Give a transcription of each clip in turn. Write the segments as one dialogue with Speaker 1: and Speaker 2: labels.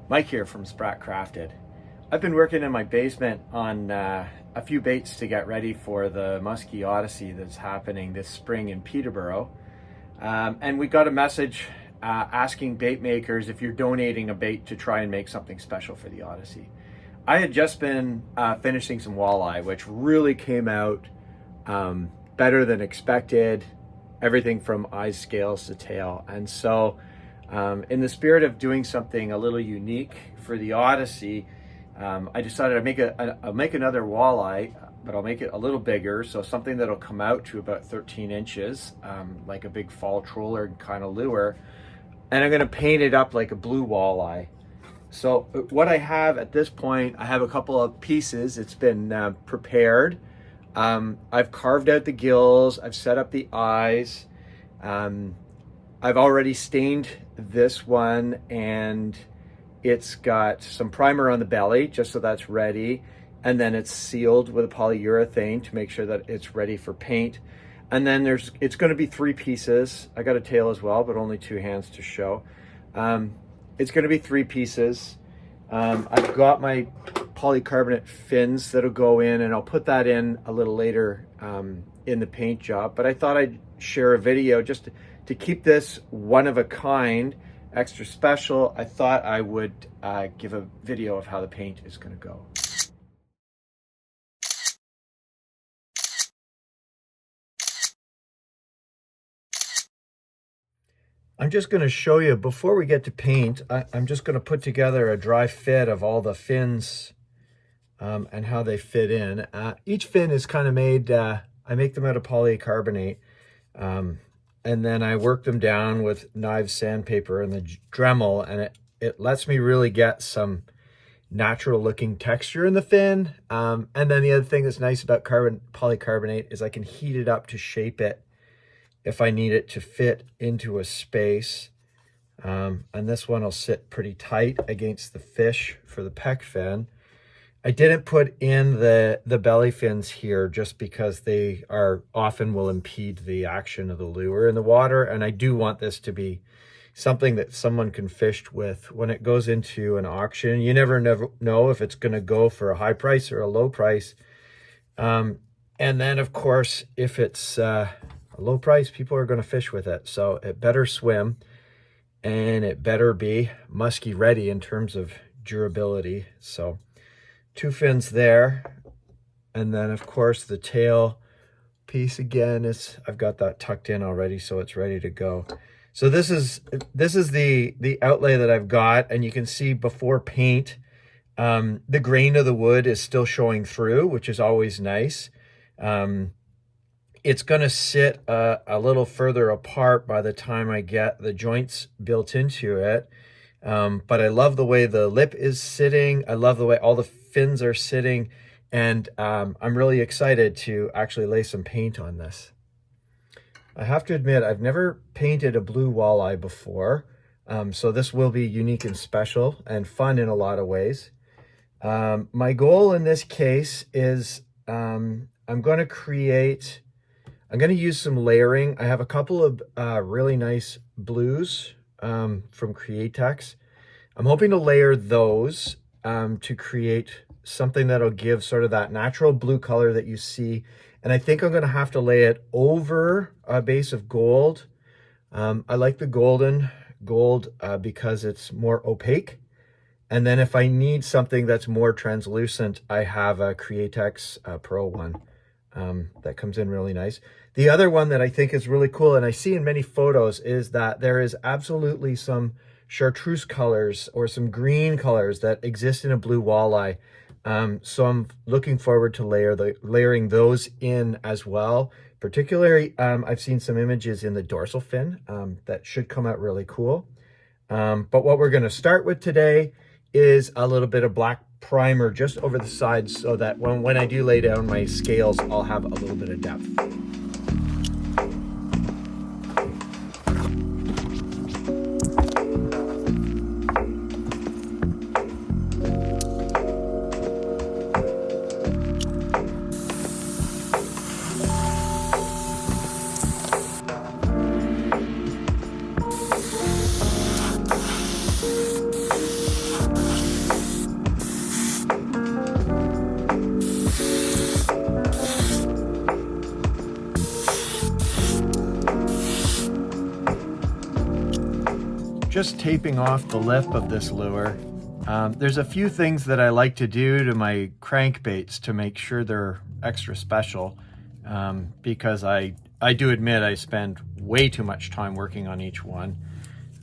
Speaker 1: Mike here from Sprat Crafted. I've been working in my basement on a few baits to get ready for the Muskies Odyssey that's happening this spring in Peterborough. And we got a message asking bait makers if you're donating a bait to try and make something special for the Odyssey. I had just been finishing some walleye, which really came out better than expected. Everything from eyes, scales to tail. And so in the spirit of doing something a little unique for the Odyssey, I decided I'll make another walleye, but I'll make it a little bigger, so something that'll come out to about 13 inches, like a big fall troller kind of lure, and I'm going to paint it up like a blue walleye. So what I have at this point, I have a couple of pieces. It's been prepared. I've carved out the gills, I've set up the eyes, I've already stained this one, and it's got some primer on the belly just so that's ready, and then it's sealed with a polyurethane to make sure that it's ready for paint. And then it's going to be 3 pieces. I got a tail as well, but only 2 hands to show. It's going to be 3 pieces. I've got my polycarbonate fins that'll go in, and I'll put that in a little later in the paint job. But I thought I'd share a video just to keep this one of a kind, extra special. I thought I would give a video of how the paint is going to go. I'm just going to show you, before we get to paint, I'm just going to put together a dry fit of all the fins and how they fit in. Each fin is kind of made, I make them out of polycarbonate, and then I work them down with knives, sandpaper, and the Dremel, and it lets me really get some natural looking texture in the fin. And then the other thing that's nice about polycarbonate is I can heat it up to shape it if I need it to fit into a space. And this one will sit pretty tight against the fish for the pec fin. I didn't put in the belly fins here just because they often will impede the action of the lure in the water, and I do want this to be something that someone can fish with when it goes into an auction. You never know if it's going to go for a high price or a low price. And then, of course, if it's a low price, people are going to fish with it. So it better swim, and it better be musky ready in terms of durability. So 2 fins there. And then, of course, the tail piece again I've got that tucked in already, so it's ready to go. So this is the outlay that I've got, and you can see before paint, the grain of the wood is still showing through, which is always nice. It's going to sit a little further apart by the time I get the joints built into it. But I love the way the lip is sitting. I love the way all the fins are sitting. And I'm really excited to actually lay some paint on this. I have to admit, I've never painted a blue walleye before. So this will be unique and special and fun in a lot of ways. My goal in this case is I'm going to use some layering. I have a couple of really nice blues from Createx. I'm hoping to layer those to create something that'll give sort of that natural blue color that you see. And I think I'm going to have to lay it over a base of gold. I like the gold because it's more opaque. And then if I need something that's more translucent, I have a Createx Pro one. That comes in really nice. The other one that I think is really cool, and I see in many photos, is that there is absolutely some chartreuse colors or some green colors that exist in a blue walleye. So I'm looking forward to layering those in as well. Particularly, I've seen some images in the dorsal fin that should come out really cool. But what we're going to start with today is a little bit of black primer just over the sides, so that when I do lay down my scales, I'll have a little bit of depth. just taping off the lip of this lure. There's a few things that I like to do to my crankbaits to make sure they're extra special, because I do admit I spend way too much time working on each one,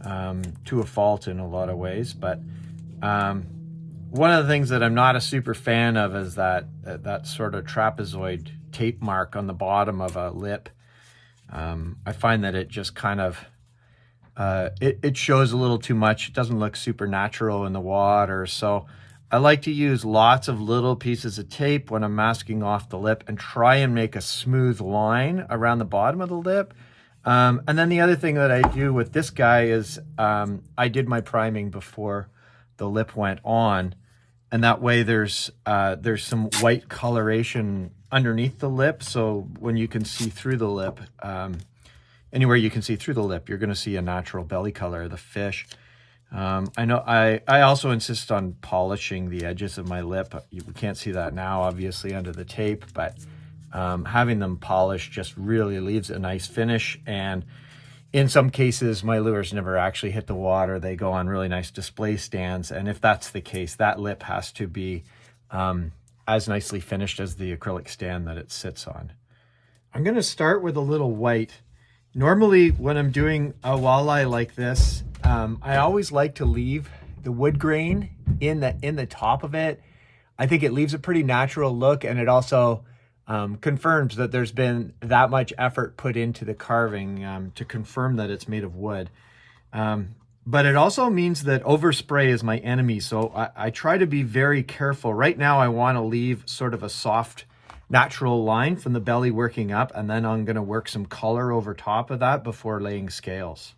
Speaker 1: to a fault in a lot of ways. But one of the things that I'm not a super fan of is that sort of trapezoid tape mark on the bottom of a lip. I find that it just kind of it shows a little too much. It doesn't look super natural in the water. So I like to use lots of little pieces of tape when I'm masking off the lip and try and make a smooth line around the bottom of the lip. And then the other thing that I do with this guy is I did my priming before the lip went on, and that way there's some white coloration underneath the lip. So when you can see through the lip, anywhere you can see through the lip, you're going to see a natural belly color of the fish. I know I also insist on polishing the edges of my lip. You can't see that now, obviously, under the tape, but having them polished just really leaves a nice finish. And in some cases, my lures never actually hit the water. They go on really nice display stands. And if that's the case, that lip has to be as nicely finished as the acrylic stand that it sits on. I'm going to start with a little white. Normally, when I'm doing a walleye like this, I always like to leave the wood grain in the top of it. I think it leaves a pretty natural look, and it also confirms that there's been that much effort put into the carving to confirm that it's made of wood. But it also means that overspray is my enemy, so I try to be very careful. Right now, I want to leave sort of a soft, natural line from the belly working up, and then I'm going to work some color over top of that before laying scales.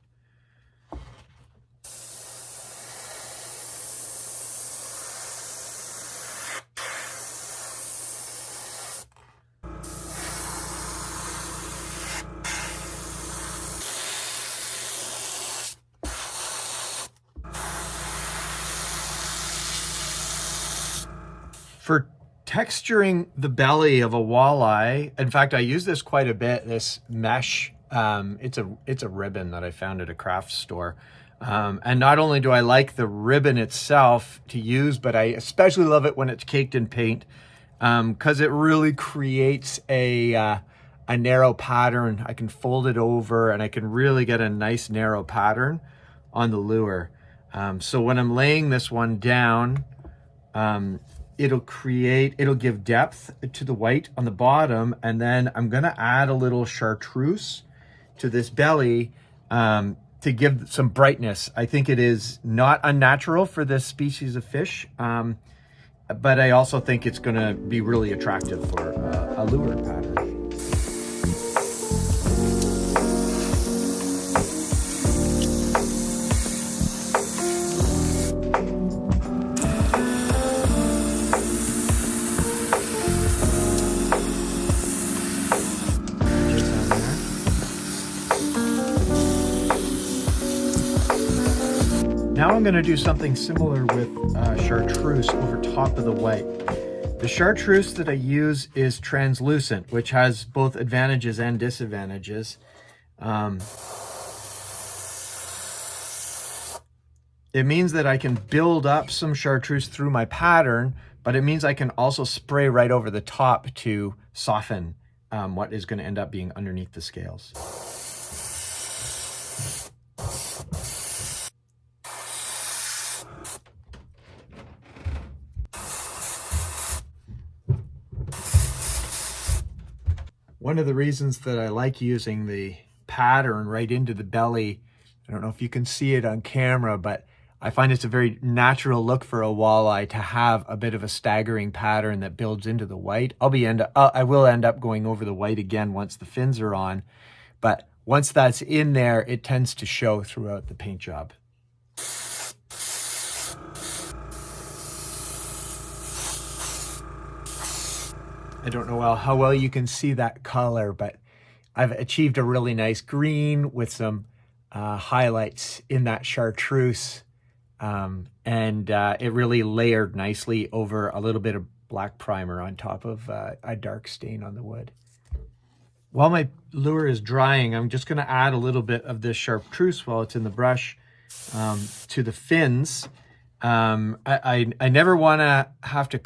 Speaker 1: For texturing the belly of a walleye, in fact, I use this quite a bit, this mesh. It's a ribbon that I found at a craft store. And not only do I like the ribbon itself to use, but I especially love it when it's caked in paint, because it really creates a narrow pattern. I can fold it over and I can really get a nice narrow pattern on the lure. So when I'm laying this one down, it'll give depth to the white on the bottom, and then I'm gonna add a little chartreuse to this belly to give some brightness. I think it is not unnatural for this species of fish, but I also think it's gonna be really attractive for a lure pattern. Now I'm going to do something similar with chartreuse over top of the white. The chartreuse that I use is translucent, which has both advantages and disadvantages. It means that I can build up some chartreuse through my pattern, but it means I can also spray right over the top to soften what is going to end up being underneath the scales. One of the reasons that I like using the pattern right into the belly, I don't know if you can see it on camera, but I find it's a very natural look for a walleye to have a bit of a staggering pattern that builds into the white. I will end up going over the white again once the fins are on, but once that's in there, it tends to show throughout the paint job. I don't know how well you can see that color, but I've achieved a really nice green with some highlights in that chartreuse. And it really layered nicely over a little bit of black primer on top of a dark stain on the wood. While my lure is drying, I'm just going to add a little bit of this chartreuse while it's in the brush. to the fins. I never want to have to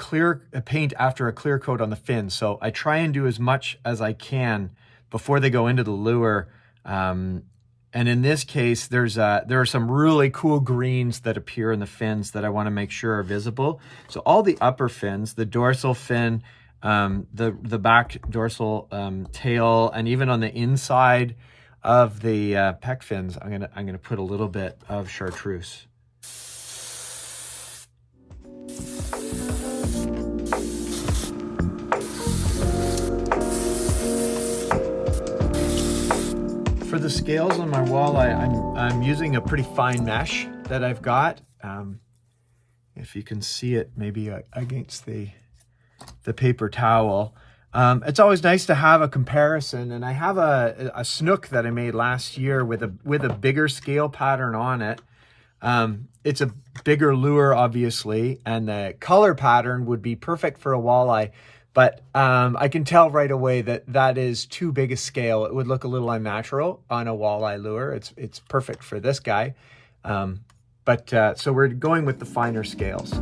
Speaker 1: paint after a clear coat on the fins, so I try and do as much as I can before they go into the lure. And in this case, there are some really cool greens that appear in the fins that I want to make sure are visible. So all the upper fins, the dorsal fin, the back dorsal tail, and even on the inside of the pec fins, I'm gonna put a little bit of chartreuse. For the scales on my walleye, I'm using a pretty fine mesh that I've got. If you can see it maybe against the paper towel. It's always nice to have a comparison, and I have a snook that I made last year with a bigger scale pattern on it. It's a bigger lure, obviously, and the color pattern would be perfect for a walleye. But I can tell right away that is too big a scale. It would look a little unnatural on a walleye lure. It's perfect for this guy. So we're going with the finer scales.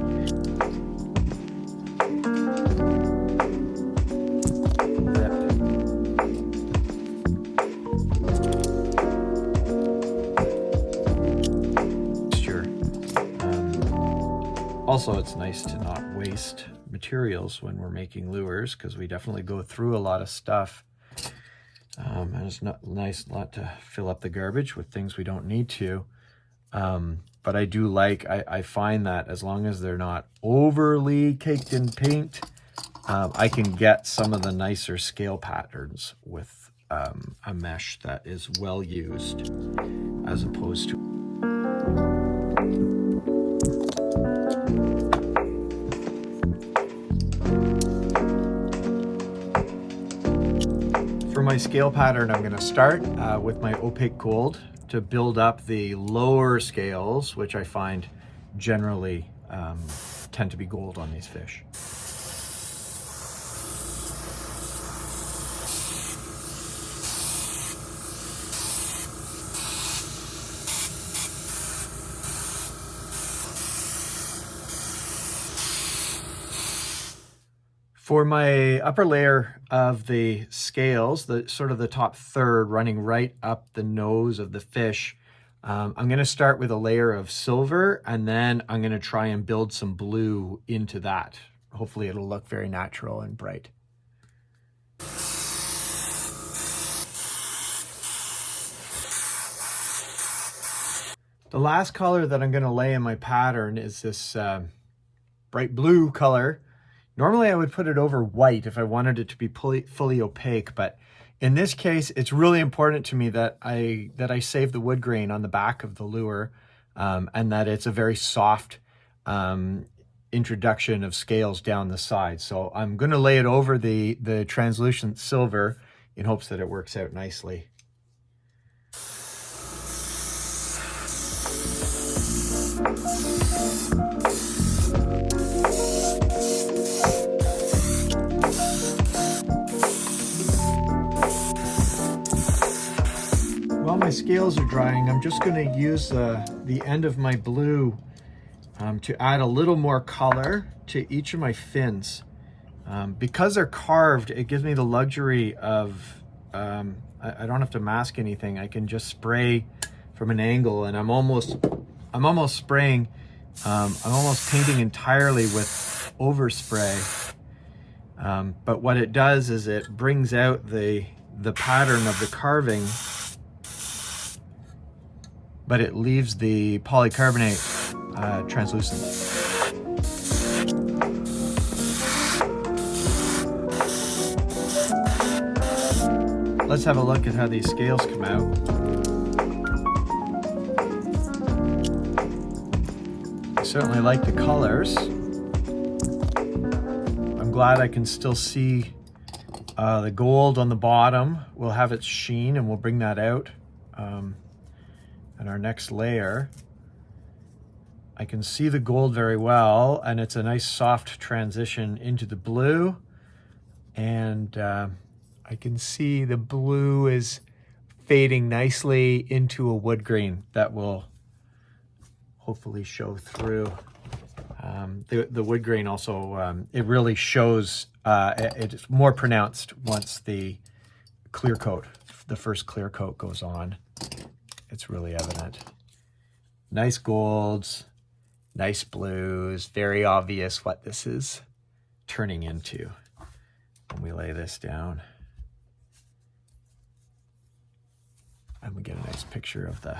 Speaker 1: Also, it's nice to not waste materials when we're making lures, because we definitely go through a lot of stuff. And it's not nice not to fill up the garbage with things we don't need to. But I do I find that as long as they're not overly caked in paint, I can get some of the nicer scale patterns with a mesh that is well used, as opposed to For my scale pattern, I'm going to start with my opaque gold to build up the lower scales, which I find generally tend to be gold on these fish. For my upper layer of the scales, the sort of the top third running right up the nose of the fish, I'm going to start with a layer of silver, and then I'm going to try and build some blue into that. Hopefully it'll look very natural and bright. The last color that I'm going to lay in my pattern is this bright blue color. Normally I would put it over white if I wanted it to be fully opaque, but in this case, it's really important to me that I save the wood grain on the back of the lure, and that it's a very soft introduction of scales down the side. So I'm going to lay it over the translucent silver in hopes that it works out nicely. While my scales are drying, I'm just going to use the end of my blue to add a little more color to each of my fins. Because they're carved, it gives me the luxury of, I don't have to mask anything. I can just spray from an angle, and I'm almost spraying, I'm almost painting entirely with overspray. But what it does is it brings out the pattern of the carving, but it leaves the polycarbonate translucent. Let's have a look at how these scales come out. I certainly like the colors. I'm glad I can still see the gold on the bottom. We'll have its sheen, and we'll bring that out. And our next layer, I can see the gold very well, and it's a nice soft transition into the blue. And I can see the blue is fading nicely into a wood green that will hopefully show through. The wood grain also, it really shows, it's more pronounced once the clear coat, the first clear coat goes on. It's really evident. Nice golds, nice blues, very obvious what this is turning into when we lay this down. And we get a nice picture of the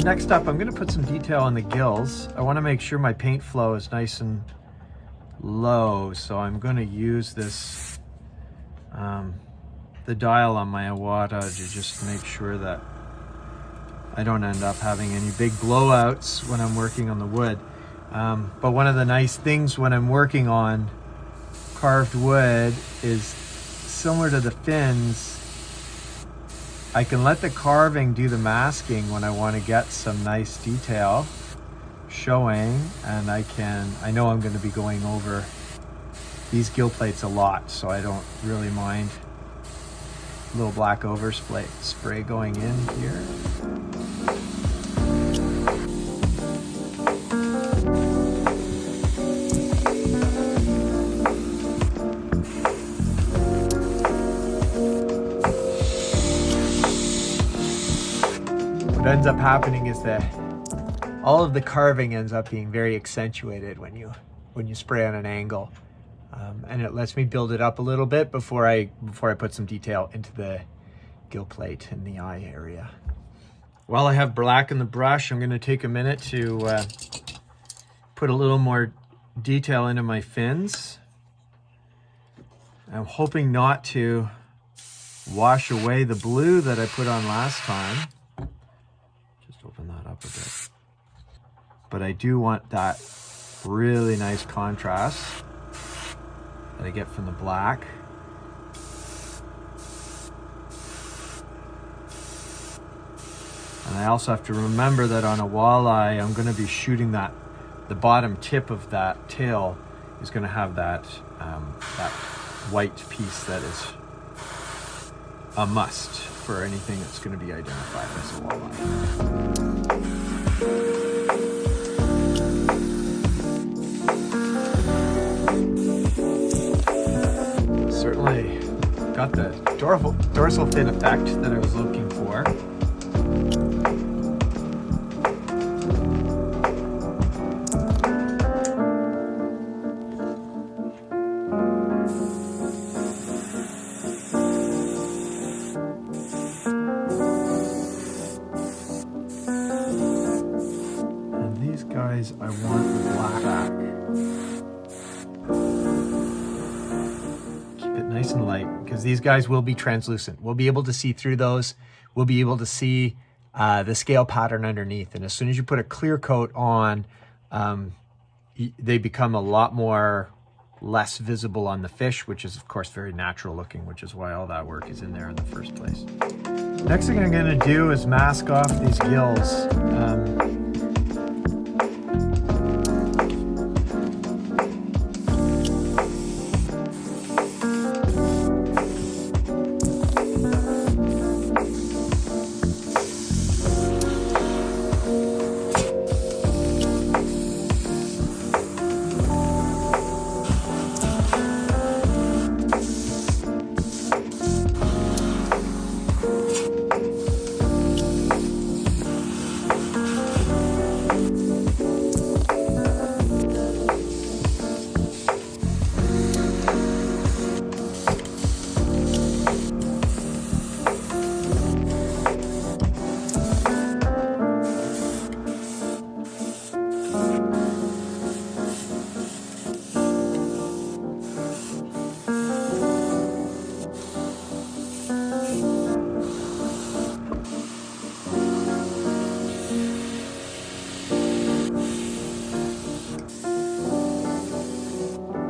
Speaker 1: next up, I'm going to put some detail on the gills. I want to make sure my paint flow is nice and low, so I'm going to use this, the dial on my Iwata to just make sure that I don't end up having any big blowouts when I'm working on the wood. But one of the nice things when I'm working on carved wood is similar to the fins. I can let the carving do the masking when I want to get some nice detail showing, and I know I'm going to be going over these gill plates a lot, so I don't really mind a little black spray going in here. What ends up happening is that all of the carving ends up being very accentuated when you spray on an angle, and it lets me build it up a little bit before I put some detail into the gill plate in the eye area. While I have black in the brush, I'm going to take a minute to put a little more detail into my fins. I'm hoping not to wash away the blue that I put on last time. Open that up a bit. But I do want that really nice contrast that I get from the black. And I also have to remember that on a walleye, I'm going to be shooting the bottom tip of that tail is going to have that white piece that is a must for anything that's going to be identified as a walleye. Certainly got the dorsal fin effect that I was looking for. Guys, I want the black back. Keep it nice and light because these guys will be translucent. We'll be able to see through those. We'll be able to see the scale pattern underneath. And as soon as you put a clear coat on, they become a lot less visible on the fish, which is of course very natural looking, which is why all that work is in there in the first place. Next thing I'm going to do is mask off these gills.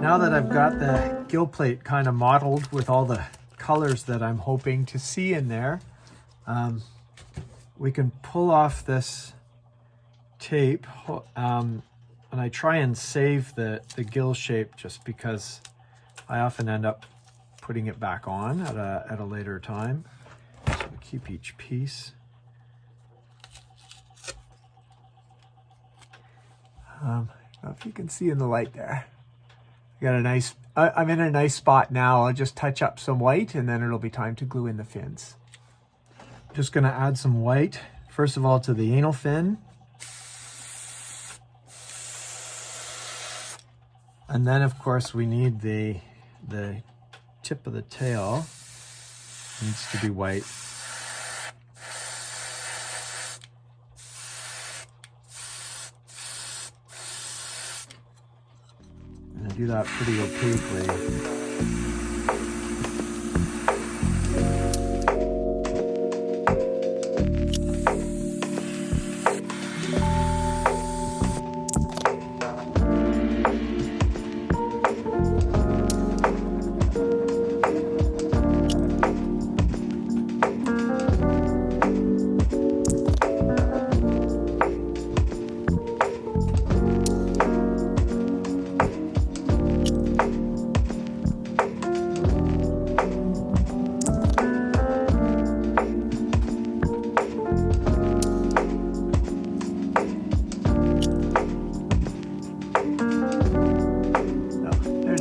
Speaker 1: Now that I've got the gill plate kind of modeled with all the colors that I'm hoping to see in there, we can pull off this tape, and I try and save the gill shape just because I often end up putting it back on at a later time. So we keep each piece. I don't know if you can see in the light there. I got a nice, I'm in a nice spot now. I'll just touch up some white and then it'll be time to glue in the fins. Just gonna add some white, first of all, to the anal fin. And then of course we need the tip of the tail needs to be white. And I do that pretty opaquely.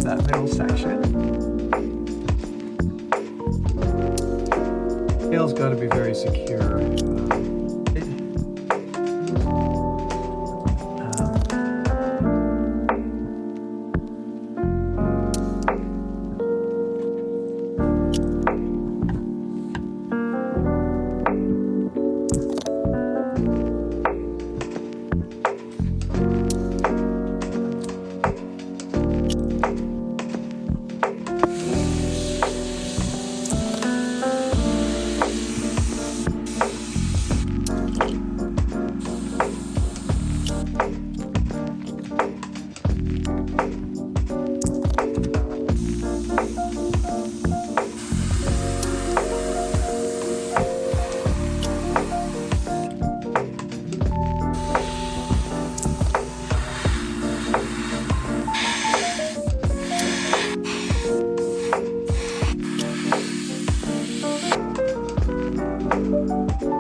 Speaker 1: That middle section. Tail's got to be very secure.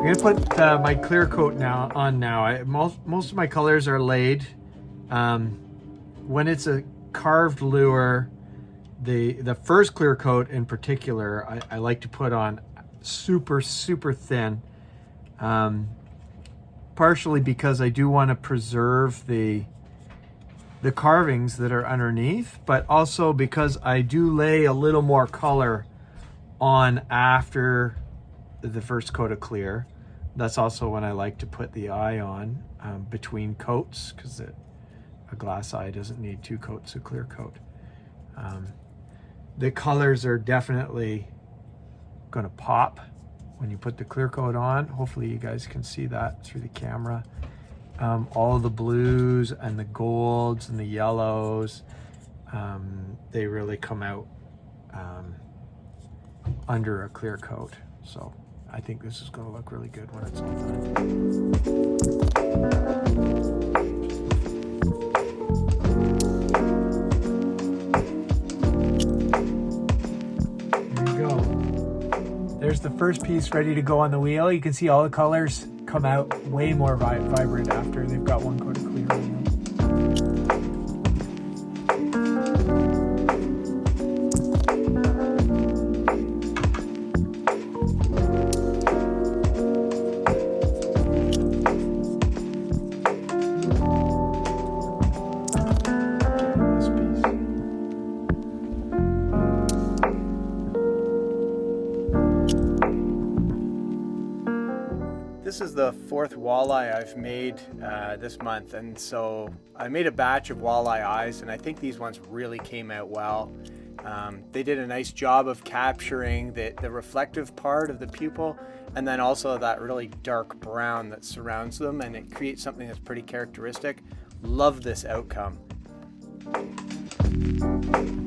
Speaker 1: I'm gonna put my clear coat on now. Most of my colors are laid. When it's a carved lure, the first clear coat in particular, I like to put on super thin. Partially because I do want to preserve the carvings that are underneath, but also because I do lay a little more color on after the first coat of clear. That's also when I like to put the eye on between coats, because a glass eye doesn't need 2 coats of clear coat. The colors are definitely going to pop when you put the clear coat on. Hopefully you guys can see that through the camera. All the blues and the golds and the yellows, they really come out under a clear coat. So I think this is going to look really good when it's all done. There you go. There's the first piece ready to go on the wheel. You can see all the colors come out way more vibrant after they've got 1 coat of clear on them. This is the 4th walleye I've made this month, and so I made a batch of walleye eyes, and I think these ones really came out well. They did a nice job of capturing the reflective part of the pupil, and then also that really dark brown that surrounds them, and it creates something that's pretty characteristic. Love this outcome. you.